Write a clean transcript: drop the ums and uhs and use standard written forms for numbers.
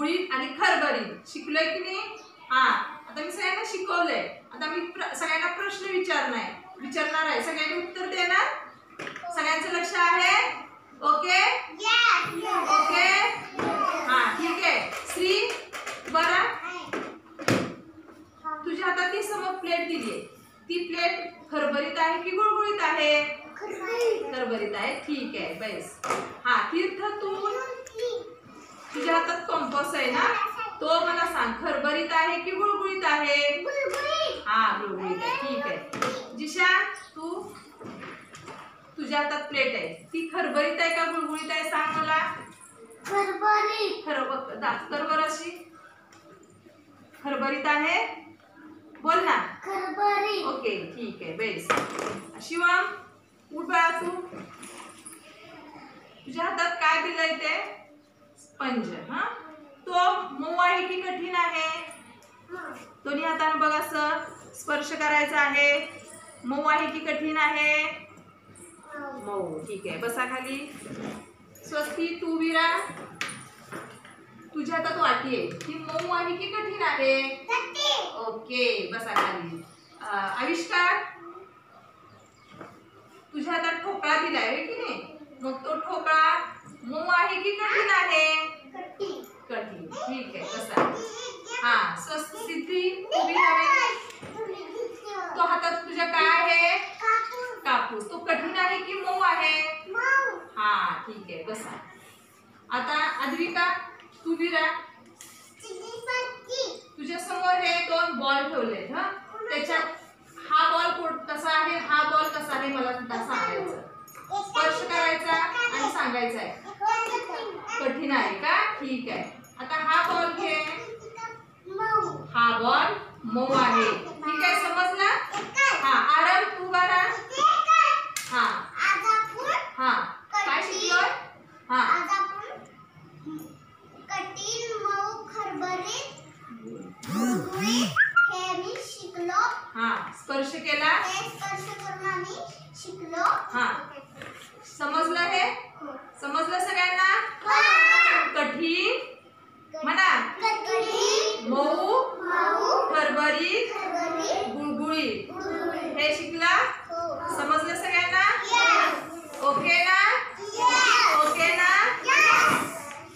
गुळगुळीत आणि खरबरीत शिकलोय की नाही? हा, आता मी सगळ्यांना शिकवलंय. आता मी सगळ्यांना प्रश्न विचारणार आहे. सगळ्यांनी उत्तर देणार. सगळ्यांचं लक्ष आहे? ओके ओके, हा ठीक आहे. श्री, बरं तुझ्या हातात ती समोर प्लेट दिली आहे. ती प्लेट खरबरीत आहे की गुळगुळीत आहे? खरबरीत आहे. ठीक आहे, बस. हा तीर्थ, तू तुझ्या हातात कंपास आहे ना, तो मला सांग, खरबरीत आहे की गुळगुळीत आहे? हा, गुळगुळीत आहे. ठीक आहे. जिशा, तू तुझ्या हातात प्लेट आहे, ती खरबरीत आहे का गुळगुळीत आहे सांग मला. खरबरीत. खरबर अशी खरबरीत आहे, बोल ना. खरबरीत. ओके, ठीक आहे, बेस. शिवम, उठ बाळा. तू तुझ्या हातात काय दिलंय ते? स्पंज. हा, तो मऊ आहे की कठीण आहे? दोन्ही हाताने बघ, असं स्पर्श करायचा आहे. मऊ आहे की कठीण आहे? मऊ. ठीक आहे, बसा खाली. स्वस्ती, तू विरा, तुझ्या हातात वाटी आहे, ती मऊ आहे की कठीण आहे? ओके, बसा खाली. आविष्कार, तुझ्या हातात ठोकळा दिलाय की नाही, मग तो ठोकळा मऊ आहे की कठीण आहे? कठीण. ठीक आहे, बसा. हा, स्वस्ती, उभी राहावे. तो हातात तुझ्या काय आहे? कापूस. तो कठीण आहे की मऊ आहे? हा, ठीक आहे, बसा. आता अद्विका, तू विरा, तुझ्या समोर हे दोन बॉल ठेवलेत. हा, त्याच्यात हा बॉल कसा आहे, हा बॉल कसा आहे, मला तुला सांगायचं. स्पर्श करायचा आणि सांगायचं आहे. कठीण आहे का? ठीक आहे. आता हा बॉल घे. हा बॉल मऊ आहे. ठीक आहे, समजलं? हा, आरव, तू बरा. हा हा, काय शिकलोय? हा, कठीण, मऊ, खरबरीत, गुळगुळीत हे मी शिकलो. हा, स्पर्श केला.